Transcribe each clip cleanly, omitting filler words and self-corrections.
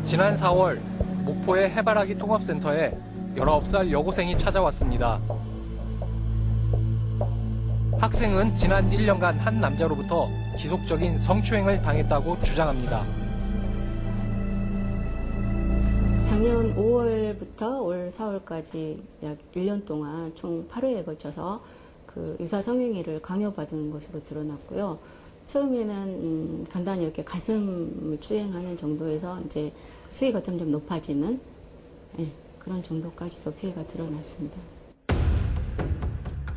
지난 4월 목포의 해바라기 통합센터에 19살 여고생이 찾아왔습니다. 학생은 지난 1년간 한 남자로부터 지속적인 성추행을 당했다고 주장합니다. 작년 5월부터 올 4월까지 약 1년 동안 총 8회에 걸쳐서 그 유사 성행위를 강요받은 것으로 드러났고요. 처음에는 간단히 이렇게 가슴을 추행하는 정도에서 이제 수위가 점점 높아지는 그런 정도까지도 피해가 드러났습니다.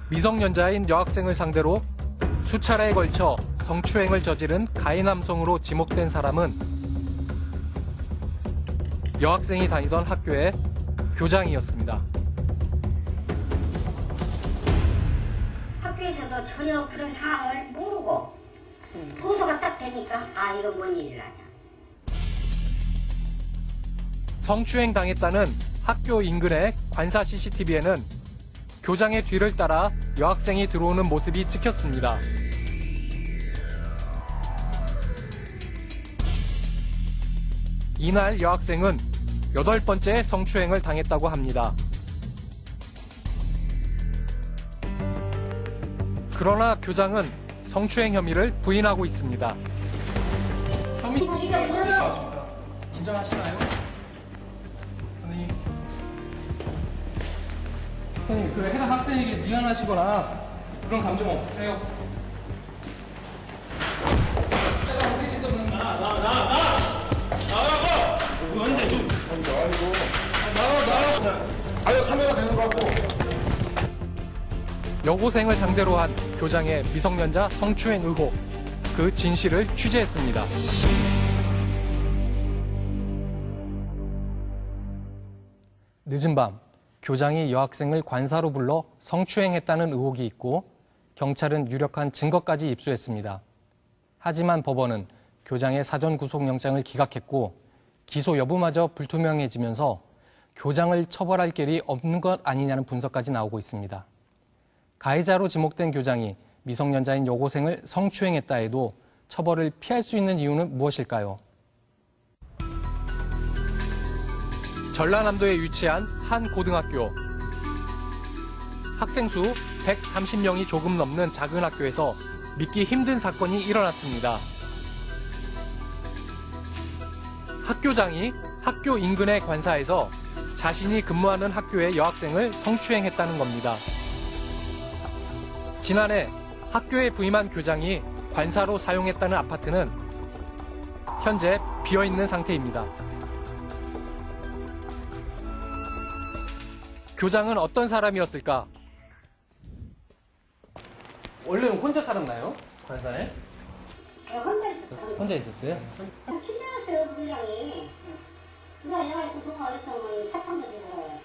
미성년자인 여학생을 상대로 수차례에 걸쳐 성추행을 저지른 가해 남성으로 지목된 사람은 여학생이 다니던 학교의 교장이었습니다. 학교에서도 전혀 그런 상황을 모르고 보도가 딱 되니까 이거 뭔 일이라냐. 성추행 당했다는 학교 인근의 관사 CCTV에는 교장의 뒤를 따라 여학생이 들어오는 모습이 찍혔습니다. 이날 여학생은 8번째 성추행을 당했다고 합니다. 그러나 교장은 성추행 혐의를 부인하고 있습니다. 혐의 인정하시나요? 선생님. 선생님, 그 해당 학생에게 미안하시거나 그런 감정 없으세요? 선생님 있으면 아유, 카메라 되는 거 같고. 여고생을 상대로 한 교장의 미성년자 성추행 의혹, 그 진실을 취재했습니다. 늦은 밤, 교장이 여학생을 관사로 불러 성추행했다는 의혹이 있고 경찰은 유력한 증거까지 입수했습니다. 하지만 법원은 교장의 사전 구속영장을 기각했고 기소 여부마저 불투명해지면서 교장을 처벌할 길이 없는 것 아니냐는 분석까지 나오고 있습니다. 가해자로 지목된 교장이 미성년자인 여고생을 성추행했다 해도 처벌을 피할 수 있는 이유는 무엇일까요? 전라남도에 위치한 한 고등학교. 학생 수 130명이 조금 넘는 작은 학교에서 믿기 힘든 사건이 일어났습니다. 학교장이 학교 인근의 관사에서 자신이 근무하는 학교의 여학생을 성추행했다는 겁니다. 지난해 학교에 부임한 교장이 관사로 사용했다는 아파트는 현재 비어있는 상태입니다. 교장은 어떤 사람이었을까? 원래는 혼자 살았나요? 관사에? 혼자 있었어요? 힘들었어요, 교장이. 누가 내가 이렇게 보고 어렸던 착한 거지고.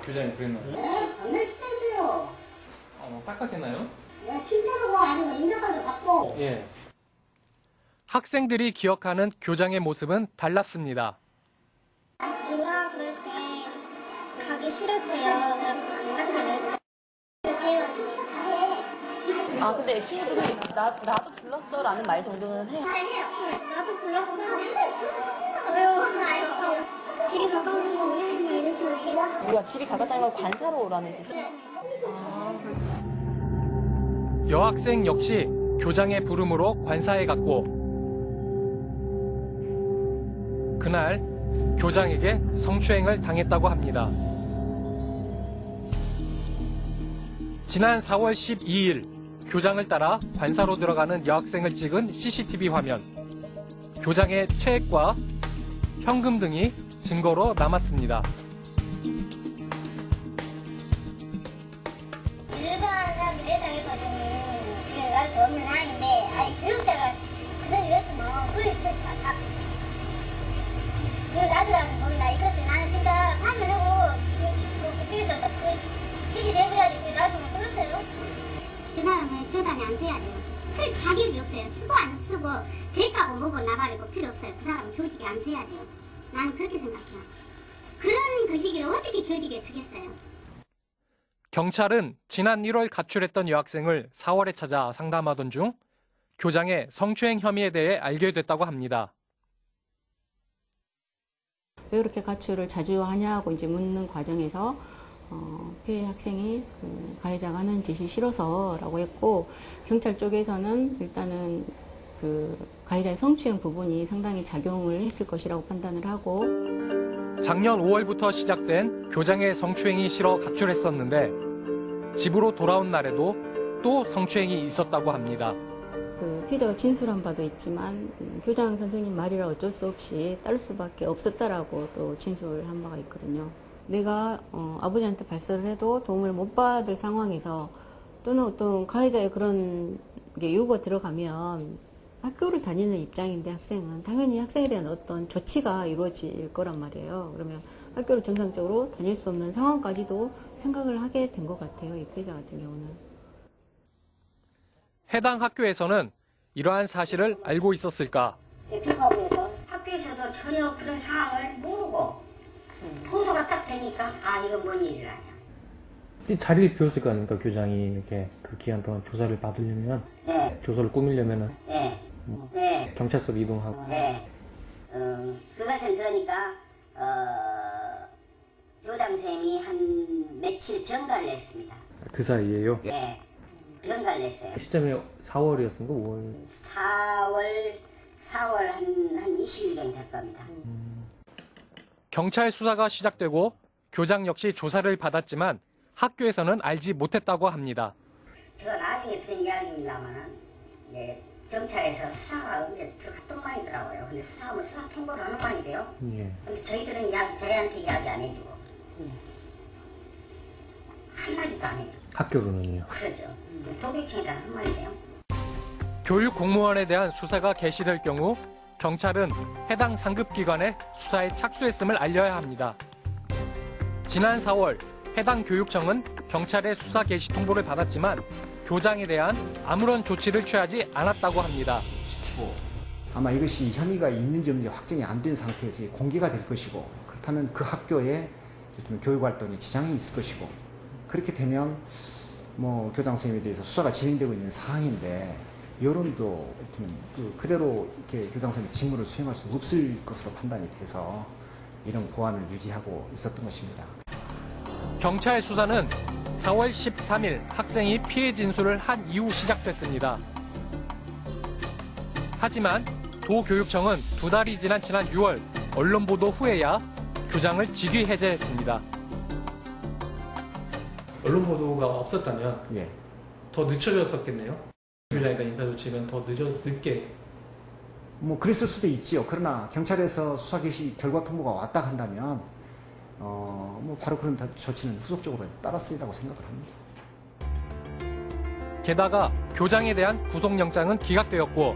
교장이 그랬나요? 네, 겁나 힘들었어요. 싹싹했나요? 네, 힘들고 아니고 인정까지 받고. 예. 학생들이 기억하는 교장의 모습은 달랐습니다. 누가 그럴 때 가기 싫었대요. 제일 근데 친구들이 나도 불렀어 라는 말 정도는 해요. 나도 불렀어. 왜요? 집이 가까운 거 왜? 이런 식으로 해요. 우리가 집이 가깝다는 건 관사로 오라는 뜻이죠. 여학생 역시 교장의 부름으로 관사에 갔고 그날 교장에게 성추행을 당했다고 합니다. 지난 4월 12일 교장을 따라 관사로 들어가는 여학생을 찍은 CCTV 화면. 교장의 체액과 현금 등이 증거로 남았습니다. 일반 사람이 대상이거든요. 그래갈 수 없는 상황인데, 교육자가 그대로 이랬으면 그랬을까? 나도라는 겁니다. 이것을 나는 진짜 판매하고, 그래서 그렇게 돼버려야지. 나도 못 쓰겠어요. 그 사람은 교단에 안 써야 돼요. 쓸 자격이 없어요. 쓰고 안 쓰고 대가고 뭐고 나발이고 필요 없어요. 그 사람은 교직에 안 써야 돼요. 나는 그렇게 생각해요. 그런 그 시기를 어떻게 교직에 쓰겠어요? 경찰은 지난 1월 가출했던 여학생을 4월에 찾아 상담하던 중 교장의 성추행 혐의에 대해 알게 됐다고 합니다. 왜 그렇게 가출을 자주 하냐고 이제 묻는 과정에서 피해 학생이 가해자가 하는 짓이 싫어서라고 했고, 경찰 쪽에서는 일단은 가해자의 성추행 부분이 상당히 작용을 했을 것이라고 판단을 하고, 작년 5월부터 시작된 교장의 성추행이 싫어 가출했었는데 집으로 돌아온 날에도 또 성추행이 있었다고 합니다. 피해자가 진술한 바도 있지만 교장 선생님 말이라 어쩔 수 없이 따를 수밖에 없었다라고 또 진술한 바가 있거든요. 내가 아버지한테 발설을 해도 도움을 못 받을 상황에서, 또는 어떤 가해자의 그런 게 요구가 들어가면 학교를 다니는 입장인데 학생은 당연히 학생에 대한 어떤 조치가 이루어질 거란 말이에요. 그러면 학교를 정상적으로 다닐 수 없는 상황까지도 생각을 하게 된 것 같아요. 이 피해자 같은 경우는. 해당 학교에서는 이러한 사실을 알고 있었을까? 대표하고에서 학교에서도 전혀 그런 상황을 모르고 보도가 딱 되니까 이건 뭔 일이라냐. 자리를 비웠을 거 아닙니까? 교장이 이렇게 그 기간 동안 조사를 받으려면, 네. 조사를 꾸미려면은 네. 경찰서로 이동하고. 네. 그것을 들으니까 교장선생님이 한 며칠 병가를 냈습니다. 그 사이에요? 네. 병가를 냈어요. 시점이 4월이었습니까? 5월? 4월 한 20일경 될 겁니다. 경찰 수사가 시작되고 교장 역시 조사를 받았지만 학교에서는 알지 못했다고 합니다. 제가 나중에 들은 이야기입니다만은 경찰에서 수사가 이제 들어갔던 모양이더라고요. 근데 수사하면 수사 통보를 하는 모양이래요. 예. 근데 저희들은 저희한테 이야기 안 해주고 한마디도 안 해주고. 학교로는요? 그러죠. 도교청에다 한마디래요. 교육 공무원에 대한 수사가 개시될 경우 경찰은 해당 상급기관에 수사에 착수했음을 알려야 합니다. 지난 4월 해당 교육청은 경찰의 수사 개시 통보를 받았지만 교장에 대한 아무런 조치를 취하지 않았다고 합니다. 아마 이것이 혐의가 있는지 없는지 확정이 안 된 상태에서 공개가 될 것이고, 그렇다면 그 학교에 교육활동에 지장이 있을 것이고, 그렇게 되면 교장 선생님에 대해서 수사가 진행되고 있는 상황인데 여론도 그대로 이렇게 교장 선생님 직무를 수행할 수 없을 것으로 판단이 돼서 이런 보안을 유지하고 있었던 것입니다. 경찰 수사는 4월 13일 학생이 피해 진술을 한 이후 시작됐습니다. 하지만 도교육청은 2달이 지난 6월 언론 보도 후에야 교장을 직위 해제했습니다. 언론 보도가 없었다면 예. 더 늦춰졌었겠네요. 교장에 대한 인사조치는 더 늦게. 그랬을 수도 있지요. 그러나 경찰에서 수사 개시 결과 통보가 왔다 한다면 바로 그런 조치는 후속적으로 따랐으리라고 생각을 합니다. 게다가 교장에 대한 구속영장은 기각되었고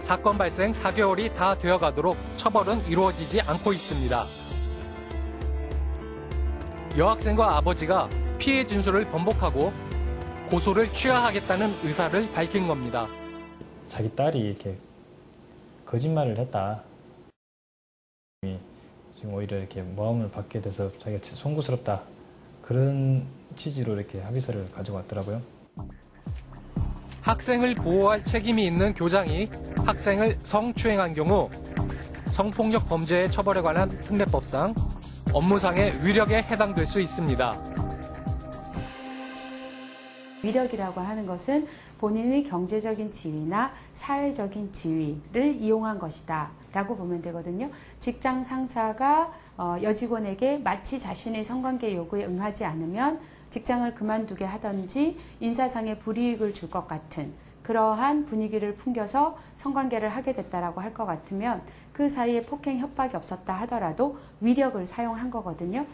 사건 발생 4개월이 다 되어가도록 처벌은 이루어지지 않고 있습니다. 여학생과 아버지가 피해 진술을 번복하고 고소를 취하하겠다는 의사를 밝힌 겁니다. 자기 딸이 이렇게 거짓말을 했다. 지금 오히려 이렇게 모함을 받게 돼서 자기가 송구스럽다. 그런 취지로 이렇게 합의서를 가지고 왔더라고요. 학생을 보호할 책임이 있는 교장이 학생을 성추행한 경우 성폭력 범죄의 처벌에 관한 특례법상 업무상의 위력에 해당될 수 있습니다. 위력이라고 하는 것은 본인의 경제적인 지위나 사회적인 지위를 이용한 것이다 라고 보면 되거든요. 직장 상사가 여직원에게 마치 자신의 성관계 요구에 응하지 않으면 직장을 그만두게 하든지 인사상의 불이익을 줄 것 같은 그러한 분위기를 풍겨서 성관계를 하게 됐다라고 할 것 같으면 그 사이에 폭행 협박이 없었다 하더라도 위력을 사용한 거거든요.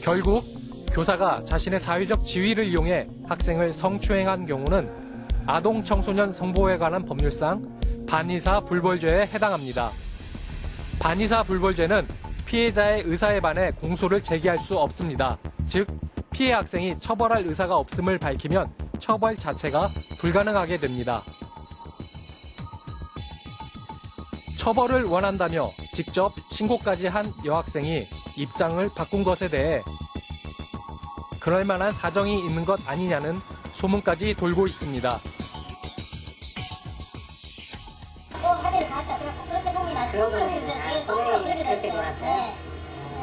결국 교사가 자신의 사회적 지위를 이용해 학생을 성추행한 경우는 아동 청소년 성보호에 관한 법률상 반의사 불벌죄에 해당합니다. 반의사 불벌죄는 피해자의 의사에 반해 공소를 제기할 수 없습니다. 즉 피해 학생이 처벌할 의사가 없음을 밝히면 처벌 자체가 불가능하게 됩니다. 처벌을 원한다며 직접 신고까지 한 여학생이 입장을 바꾼 것에 대해 그럴 만한 사정이 있는 것 아니냐는 소문까지 돌고 있습니다. 합의를 봤다. 그렇게 소문이 났어. 그렇게 됐어. 그렇게 놀았어요?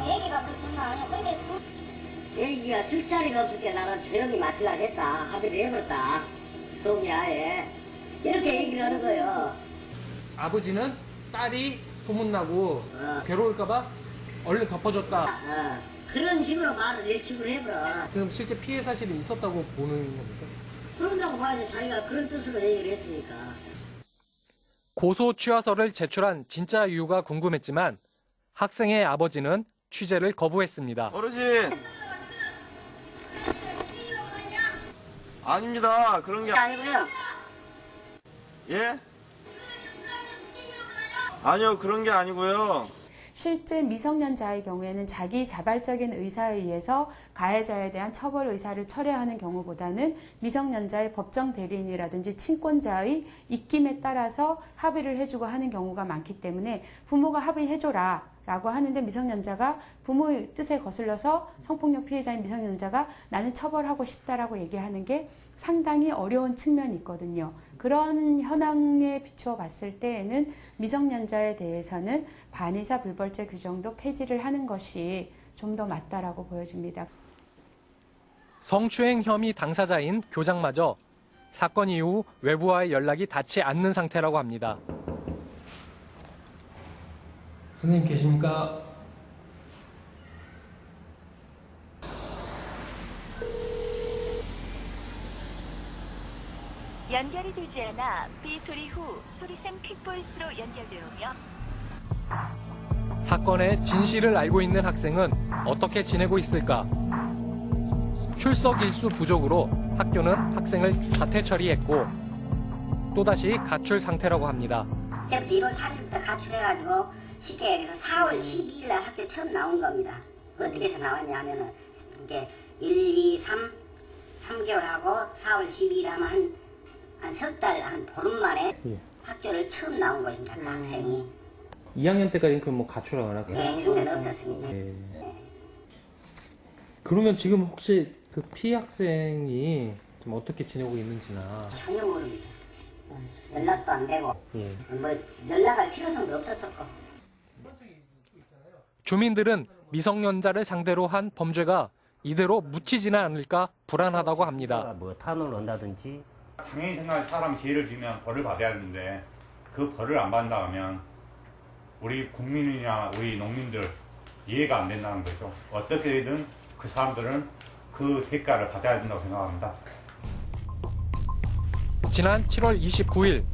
애기가 그렇게 아니야. 그렇게 애기가 쓸 자리가 없을 때 나는 조용히 맞추려고 했다. 합의를 해버렸다. 동의하에. 이렇게 얘기를 하는 거예요. 아버지는 딸이 소문나고 괴로울까봐 얼른 덮어줬다. 그런 식으로 말을 일축을 해버려. 그럼 실제 피해 사실이 있었다고 보는 겁니까? 그런다고 봐야지. 자기가 그런 뜻으로 얘기를 했으니까. 고소 취하서를 제출한 진짜 이유가 궁금했지만 학생의 아버지는 취재를 거부했습니다. 어르신! 아닙니다. 그런 게 아니고요. 예? 아니요, 그런 게 아니고요. 실제 미성년자의 경우에는 자기 자발적인 의사에 의해서 가해자에 대한 처벌 의사를 철회하는 경우보다는 미성년자의 법정 대리인이라든지 친권자의 입김에 따라서 합의를 해주고 하는 경우가 많기 때문에 부모가 합의해줘라 라고 하는데 미성년자가 부모의 뜻에 거슬러서 성폭력 피해자인 미성년자가 나는 처벌하고 싶다라고 얘기하는 게 상당히 어려운 측면이 있거든요. 그런 현황에 비추어 봤을 때에는 미성년자에 대해서는 반의사 불벌죄 규정도 폐지를 하는 것이 좀 더 맞다라고 보여집니다. 성추행 혐의 당사자인 교장마저 사건 이후 외부와의 연락이 닿지 않는 상태라고 합니다. 선생님 계십니까? 연결이 되지 않아 비 소리 후 소리샘 퀵보이스로 연결되오며 사건의 진실을 알고 있는 학생은 어떻게 지내고 있을까? 출석 일수 부족으로 학교는 학생을 자퇴 처리했고 또다시 가출 상태라고 합니다. 그때부터 1월 4일부터 가출해가지고 쉽게 얘기해서 4월 12일 날 학교 처음 나온 겁니다. 어떻게 해서 나왔냐 하면은 이게 1, 2, 3개월 하고 4월 12일 하면 한 석 달, 한 보름 만에 학교를 처음 나온 것입니다. 그 학생이. 2학년 때까지는 그럼 뭐 가출하거나 네, 그런 건 없었습니다. 네. 그러면 지금 혹시 그 피해 학생이 좀 어떻게 지내고 있는지나 전혀 모릅니다. 연락도 안 되고 예. 뭐 연락할 필요성도 없었었고. 주민들은 미성년자를 상대로 한 범죄가 이대로 묻히지는 않을까 불안하다고 합니다. 뭐 탄원을 한다든지 당연히 생각해 사람이 죄를 지면 벌을 받아야 하는데 그 벌을 안 받는다 하면 우리 국민이나 우리 농민들 이해가 안 된다는 거죠. 어떻게든 그 사람들은 그 대가를 받아야 된다고 생각합니다. 지난 7월 29일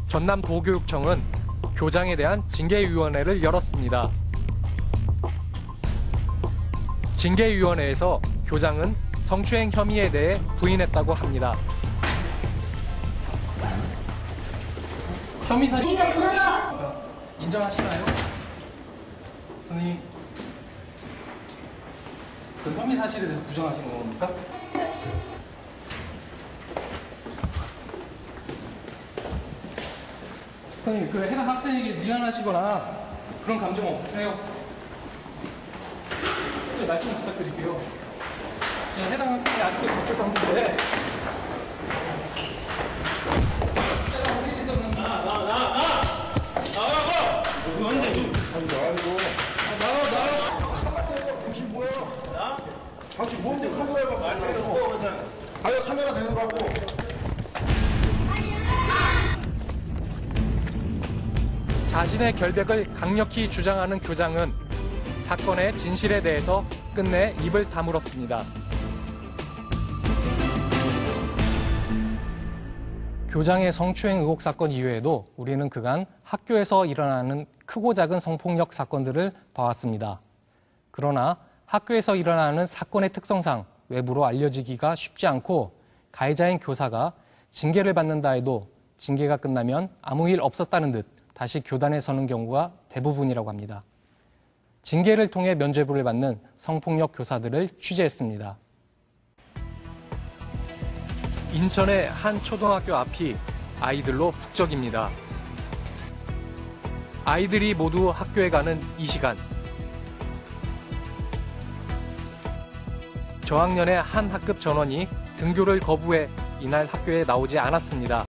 전남도교육청은 교장에 대한 징계위원회를 열었습니다. 징계위원회에서 교장은 성추행 혐의에 대해 부인했다고 합니다. 혐의 사실 인정하시나요? 선생님, 그 혐의 사실에 대해서 부정하시는 겁니까? 선생님, 그 해당 학생에게 미안하시거나 그런 감정 없으세요? 좀 말씀 부탁드릴게요. 제가 해당 학생이 아직도 갇혀 있었는데 카메라 되는 거고. 자신의 결백을 강력히 주장하는 교장은 사건의 진실에 대해서 끝내 입을 다물었습니다. 교장의 성추행 의혹 사건 이후에도 우리는 그간 학교에서 일어나는 크고 작은 성폭력 사건들을 봐왔습니다. 그러나 학교에서 일어나는 사건의 특성상 외부로 알려지기가 쉽지 않고 가해자인 교사가 징계를 받는다 해도 징계가 끝나면 아무 일 없었다는 듯 다시 교단에 서는 경우가 대부분이라고 합니다. 징계를 통해 면죄부를 받는 성폭력 교사들을 취재했습니다. 인천의 한 초등학교 앞이 아이들로 북적입니다. 아이들이 모두 학교에 가는 이 시간. 저학년의 한 학급 전원이 등교를 거부해 이날 학교에 나오지 않았습니다.